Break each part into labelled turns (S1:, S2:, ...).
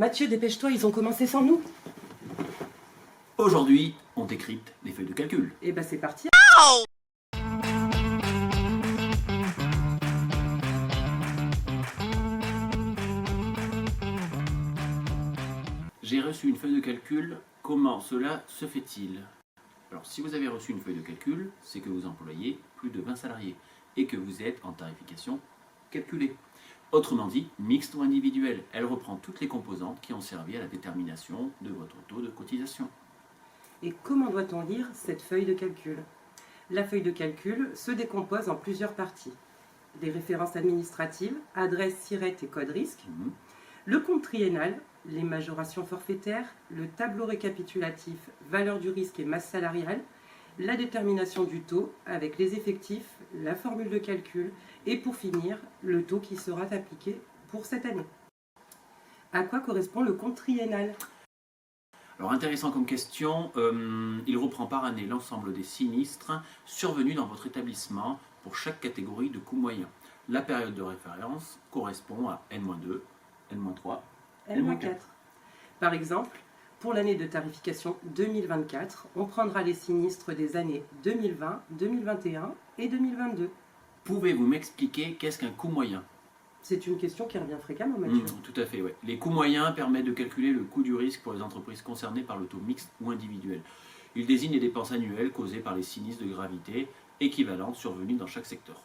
S1: Mathieu, dépêche-toi, ils ont commencé sans nous.
S2: Aujourd'hui, on décrypte les feuilles de calcul.
S1: Et bah c'est parti.
S2: J'ai reçu une feuille de calcul, comment cela se fait-il? Alors si vous avez reçu une feuille de calcul, c'est que vous employez plus de 20 salariés et que vous êtes en tarification calculée. Autrement dit, mixte ou individuelle, elle reprend toutes les composantes qui ont servi à la détermination de votre taux de cotisation.
S1: Et comment doit-on lire cette feuille de calcul? La feuille de calcul se décompose en plusieurs parties. Les références administratives, adresse, SIRET et code risque, le compte triennal, les majorations forfaitaires, le tableau récapitulatif, valeur du risque et masse salariale, la détermination du taux avec les effectifs, la formule de calcul et pour finir, le taux qui sera appliqué pour cette année. À quoi correspond le compte triennal?
S2: Alors intéressant comme question, il reprend par année l'ensemble des sinistres survenus dans votre établissement pour chaque catégorie de coût moyen. La période de référence correspond à N-2, N-3,
S1: N-4. Par exemple, pour l'année de tarification 2024, on prendra les sinistres des années 2020, 2021 et 2022.
S2: Pouvez-vous m'expliquer qu'est-ce qu'un coût moyen?
S1: C'est une question qui revient fréquemment, Mathieu.
S2: Tout à fait, oui. Les coûts moyens permettent de calculer le coût du risque pour les entreprises concernées par le taux mixte ou individuel. Il désigne les dépenses annuelles causées par les sinistres de gravité équivalentes survenus dans chaque secteur.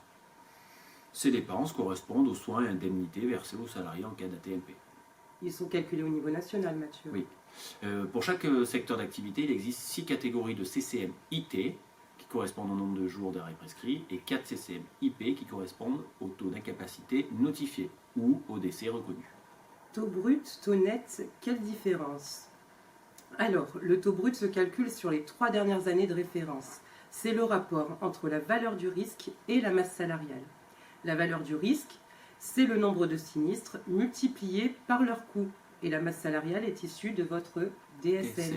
S2: Ces dépenses correspondent aux soins et indemnités versés aux salariés en cas d'AT-MP.
S1: Ils sont calculés au niveau national, Mathieu.
S2: Oui. Pour chaque secteur d'activité, il existe 6 catégories de CCM-IT qui correspondent au nombre de jours d'arrêt prescrit et 4 CCM-IP qui correspondent au taux d'incapacité notifié ou au décès reconnu.
S1: Taux brut, taux net, quelle différence? Alors, le taux brut se calcule sur les 3 dernières années de référence. C'est le rapport entre la valeur du risque et la masse salariale. La valeur du risque, c'est le nombre de sinistres multiplié par leur coût. Et la masse salariale est issue de votre DSN.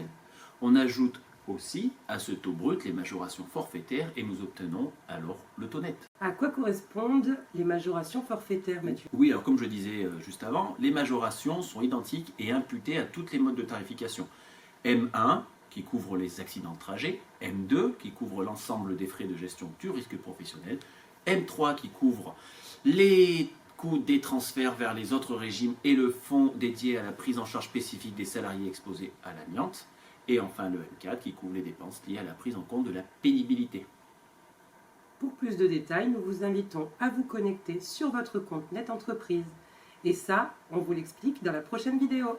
S2: On ajoute aussi à ce taux brut les majorations forfaitaires et nous obtenons alors le taux net.
S1: À quoi correspondent les majorations forfaitaires, Mathieu?
S2: Oui, alors comme je disais juste avant, les majorations sont identiques et imputées à toutes les modes de tarification. M1 qui couvre les accidents de trajet, M2 qui couvre l'ensemble des frais de gestion du risque professionnel, M3 qui couvre les coûts des transferts vers les autres régimes et le fonds dédié à la prise en charge spécifique des salariés exposés à l'amiante, et enfin le M4 qui couvre les dépenses liées à la prise en compte de la pénibilité.
S1: Pour plus de détails, nous vous invitons à vous connecter sur votre compte Net Entreprise. Et ça, on vous l'explique dans la prochaine vidéo.